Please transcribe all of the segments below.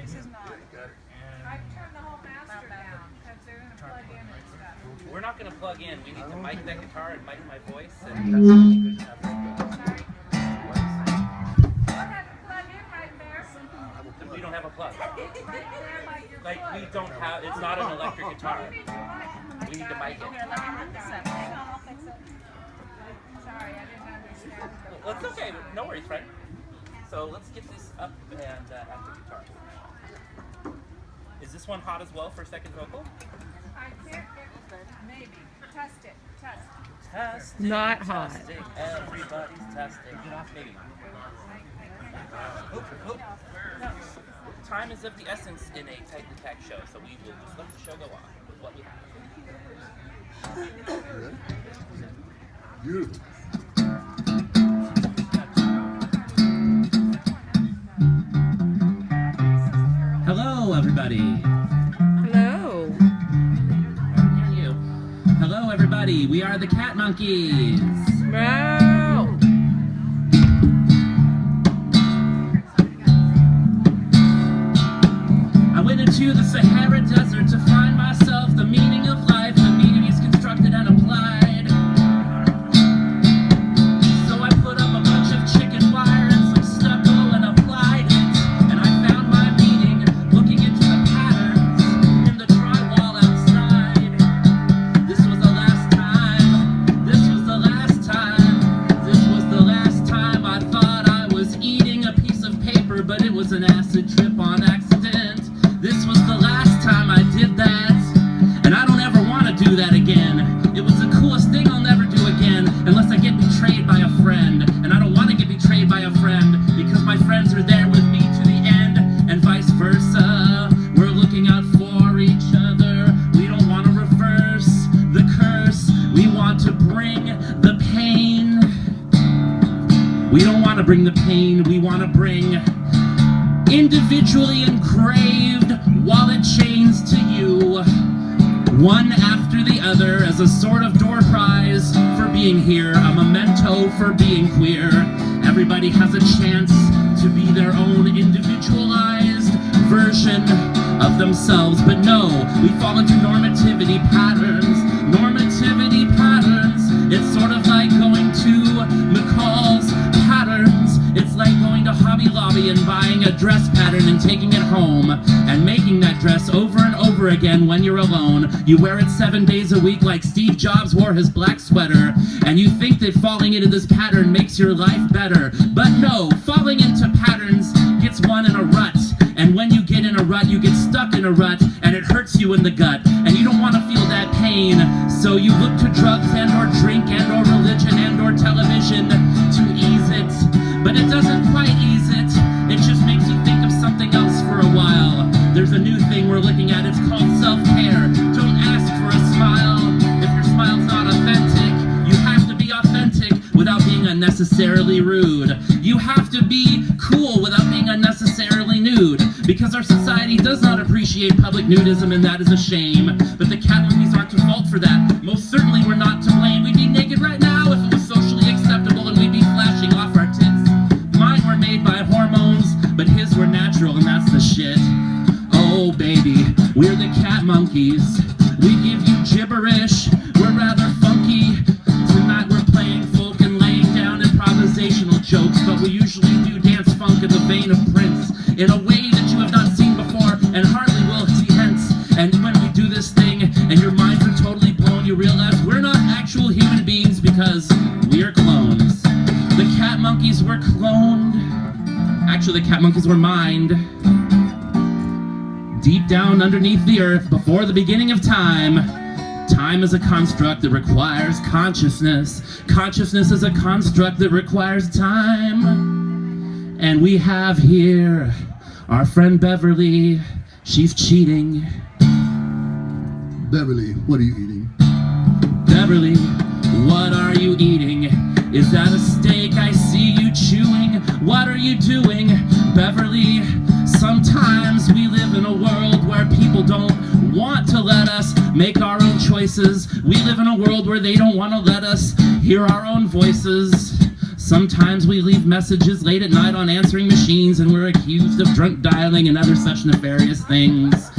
This is not. I turned the whole master down because they're going to plug in and stuff. We're not going to plug in. We need to mic that guitar and mic my voice, and that's what we have. Sorry. I'll have to plug in right there. We don't have a plug. Right there by your Like, foot. we don't have, it's not an electric guitar. You need to mic. We need to mic it. Here, let me hook this up. Hang on, I'll fix it. Sorry, I didn't understand. Well, it's okay. No worries, Frank. So let's get this up and at the guitar. Is this one hot as well for second vocal? I can't get maybe. Test it. Test. Testing. Not hot. Testing. Everybody's testing. Maybe not. Oh. No. Time is of the essence in a tight and tack show, so we will just let the show go on with what we have. Beautiful. Hello, everybody. Hello. You. Hello, everybody. We are the Katmonkeys. Meow. I went into the Sahara Desert to find myself the meaning of life. The meaning is constructed and applied. So I put up a bunch of chicken wire and some stucco and applied it. And I found my meaning looking into the patterns in the drywall outside. This was the last time. This was the last time. This was the last time I thought I was eating a piece of paper, but it was an acid trip on accident. This was the last time I did that, and I don't ever want to do that again. It was the coolest thing I'll never do again, unless I get betrayed by a friend. And I don't want to get betrayed by a friend, because my friends are there with me to the end, and vice versa. We're looking out for each other. We don't want to reverse the curse. We want to bring the pain. We don't want to bring the pain. We want to bring individually engraved wallet chains to you, one after the other, as a sort of door prize for being here, a memento for being queer. Everybody has a chance to be their own individualized version of themselves, but no, we fall into normativity patterns. Normativity patterns. It's sort of like going to McCall's Patterns. It's like going to Hobby Lobby and buying a dress pattern and taking it home and making that dress over and over again when you're alone. You wear it 7 days a week like Steve Jobs wore his black sweater, and you think that falling into this pattern makes your life better. But no, falling into patterns gets one in a rut. And when you get in a rut, you get stuck in a rut, and it hurts you in the gut. And you don't want to feel that pain, so you look to drugs and or drink and or religion and or television to ease it. But it doesn't quite ease it. It just makes you think of something else for a while. There's a new thing we're looking at. It's called self-care. Don't ask for a smile if your smile's not authentic. You have to be authentic without being unnecessarily rude. You have to be cool without being unnecessarily nude, because our society does not appreciate public nudism, and that is a shame. But the Katmonkeys aren't to fault for that. Most certainly we're not to blame. We'd be naked right now if it was socially acceptable, and we'd be flashing off our tits. Mine were made by hormones, but his were natural, and that's the shit. Oh baby, we're the Katmonkeys. We give you gibberish. We're rather funky. Tonight we're playing folk and laying down improvisational jokes, but we usually do dance funk in the vein of Prince, in a way that you have not seen before and hardly will see hence. And when we do this thing and your minds are totally blown, you realize we're not actual human beings because we are clones. The Katmonkeys were cloned. Actually, the Katmonkeys were mined deep down underneath the earth before the beginning of time. Time is a construct that requires consciousness. Consciousness is a construct that requires time. And we have here our friend Beverly. She's cheating. Beverly, what are you eating? Beverly, what are you eating? Is that a steak I see you chewing? What are you doing, Beverly? Sometimes we live in a world where people don't want to let us make our own choices. We live in a world where they don't want to let us hear our own voices. Sometimes we leave messages late at night on answering machines, and we're accused of drunk dialing and other such nefarious things.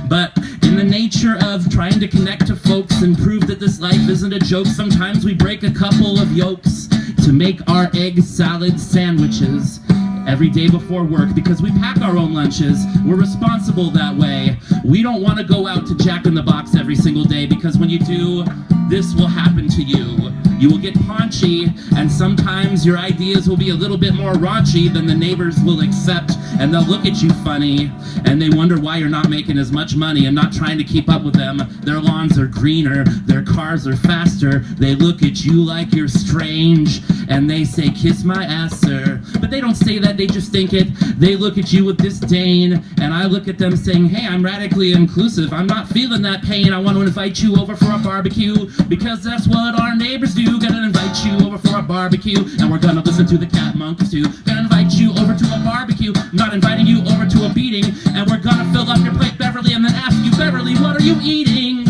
But in the nature of trying to connect to folks and prove that this life isn't a joke, sometimes we break a couple of yolks to make our egg salad sandwiches every day before work, because we pack our own lunches. We're responsible that way. We don't want to go out to Jack in the Box every single day, because when you do, this will happen to you. You will get paunchy, and sometimes your ideas will be a little bit more raunchy than the neighbors will accept, and they'll look at you funny, and they wonder why you're not making as much money and not trying to keep up with them. Their lawns are greener, their cars are faster, they look at you like you're strange, and they say, "Kiss my ass, sir." But they don't say that, they just think it. They look at you with disdain, and I look at them saying, "Hey, I'm radically inclusive. I'm not feeling that pain. I want to invite you over for a barbecue, because that's what our neighbors do. Gonna invite you over for a barbecue, and we're gonna listen to the Katmonkeys too. Gonna invite you over to a barbecue, not inviting you over to a beating, and we're gonna fill up your plate, Beverly, and then ask you, Beverly, what are you eating?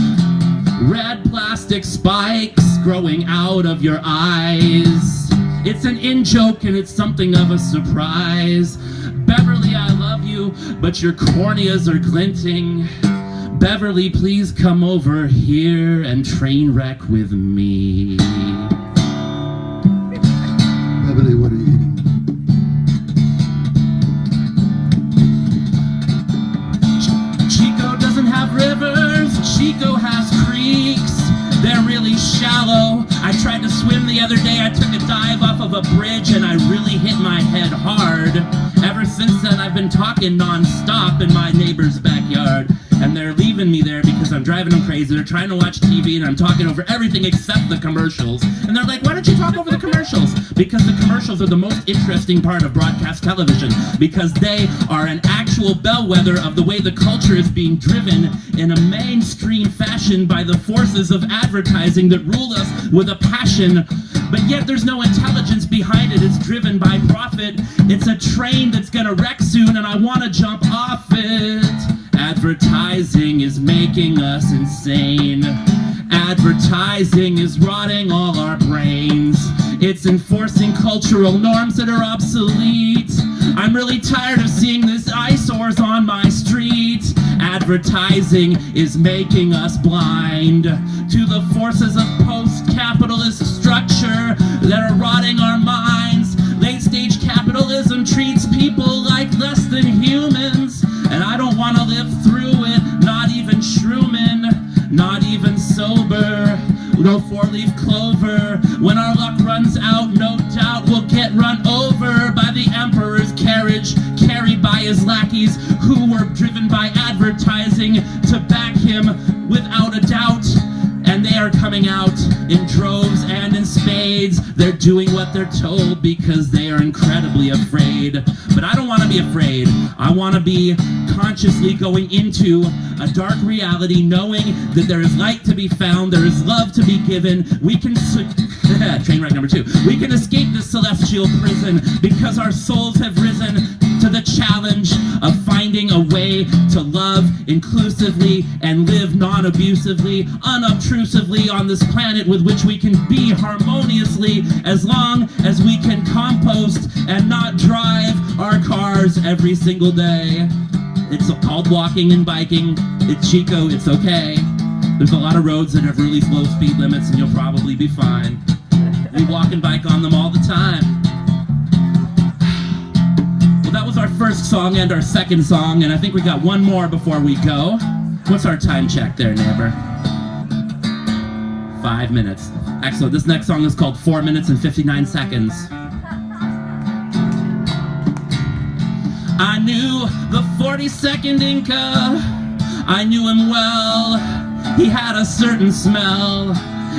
Red plastic spikes growing out of your eyes. It's an in-joke and it's something of a surprise. Beverly, I love you, but your corneas are glinting. Beverly, please come over here and train wreck with me. Beverly, what are you eating? Chico doesn't have rivers, Chico has creeks. They're really shallow. I tried to swim the other day, I took a dive off of a bridge and I really hit my head hard. Ever since then I've been talking non-stop in my neighbor's backyard. And they're leaving me there because I'm driving them crazy. They're trying to watch TV and I'm talking over everything except the commercials. And they're like, "Why don't you talk over the commercials?" Because the commercials are the most interesting part of broadcast television. Because they are an actual bellwether of the way the culture is being driven in a mainstream fashion by the forces of advertising that rule us with a passion. But yet there's no intelligence behind it. It's driven by profit. It's a train that's gonna wreck soon and I wanna jump off it. Advertising is making us insane. Advertising is rotting all our brains. It's enforcing cultural norms that are obsolete. I'm really tired of seeing this eyesores on my street. Advertising is making us blind to the forces of post-capitalist structure that are rotting our minds. Late-stage capitalism treats people like less than humans, and I don't want to live through it, not even Shroomin', not even sober, no four-leaf clover. When our luck runs out, no doubt we'll get run over by the emperor's carriage, carried by his lackeys who were driven by advertising to back him without a doubt. And they are coming out in droves and in spades. They're doing what they're told because they are incredibly afraid. But I don't want to be afraid. I want to be consciously going into a dark reality, knowing that there is light to be found, there is love to be given. We can train wreck number 2. We can escape this celestial prison because our souls have risen to the challenge of finding a way to love inclusively and live non-abusively, unobtrusively on this planet with which we can be harmoniously, as long as we can compost and not drive our cars every single day. It's called walking and biking. It's Chico, it's okay. There's a lot of roads that have really slow speed limits and you'll probably be fine. We walk and bike on them all the time. Well, that was our first song and our second song, and I think we got one more before we go. What's our time check there, neighbor? 5 minutes. Excellent. This next song is called 4 minutes and 59 seconds. I knew the 42nd Inca, I knew him well. He had a certain smell,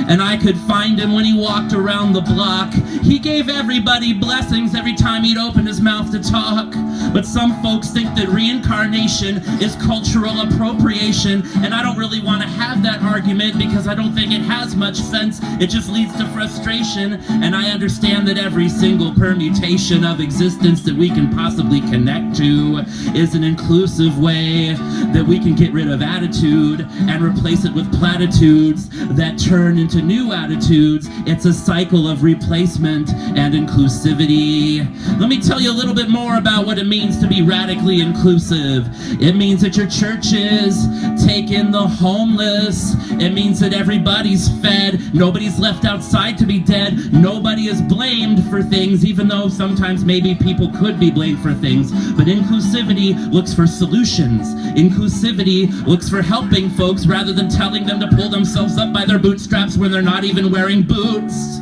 and I could find him when he walked around the block. He gave everybody blessings every time he'd open his mouth to talk. But But some folks think that reincarnation is cultural appropriation, and I don't really want to have that argument because I don't think it has much sense. It just leads to frustration, and I understand that every single permutation of existence that we can possibly connect to is an inclusive way that we can get rid of attitude and replace it with platitudes that turn into new attitudes. It's a cycle of replacement and inclusivity. Let me tell you a little bit more about what it means to be radically inclusive. It means that your churches take in the homeless. It means that everybody's fed. Nobody's left outside to be dead. Nobody is blamed for things, even though sometimes maybe people could be blamed for things. But inclusivity looks for solutions. Inclusivity looks for helping folks rather than telling them to pull themselves up by their bootstraps when they're not even wearing boots.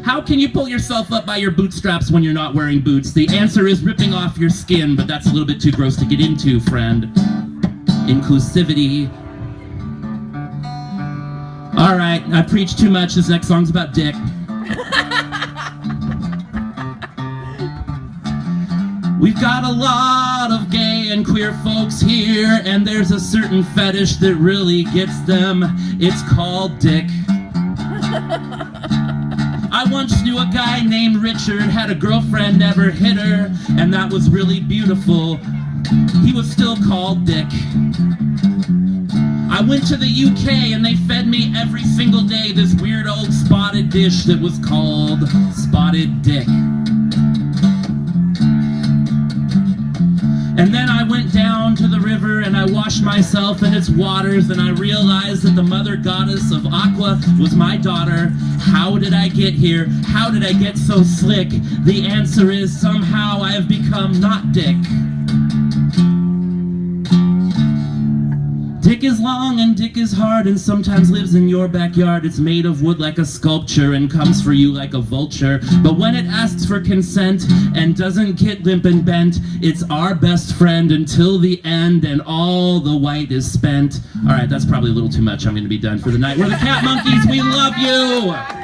How can you pull yourself up by your bootstraps when you're not wearing boots? The answer is ripping off your skin, but that's a little bit too gross to get into, friend. Inclusivity. All right, I preached too much. This next song's about dick. We've got a lot of gay and queer folks here, and there's a certain fetish that really gets them. It's called dick. I once knew a guy named Richard, had a girlfriend, never hit her, and that was really beautiful. He was still called Dick. I went to the UK and they fed me every single day this weird old spotted dish that was called Spotted Dick. And then I went down to the river and I washed myself in its waters, and I realized that the mother goddess of Aqua was my daughter. How did I get here? How did I get so slick? The answer is somehow I have become not Dick. Dick is long and dick is hard and sometimes lives in your backyard. It's made of wood like a sculpture and comes for you like a vulture. But when it asks for consent and doesn't get limp and bent, it's our best friend until the end and all the white is spent. All right, that's probably a little too much. I'm going to be done for the night. We're the Katmonkeys. We love you.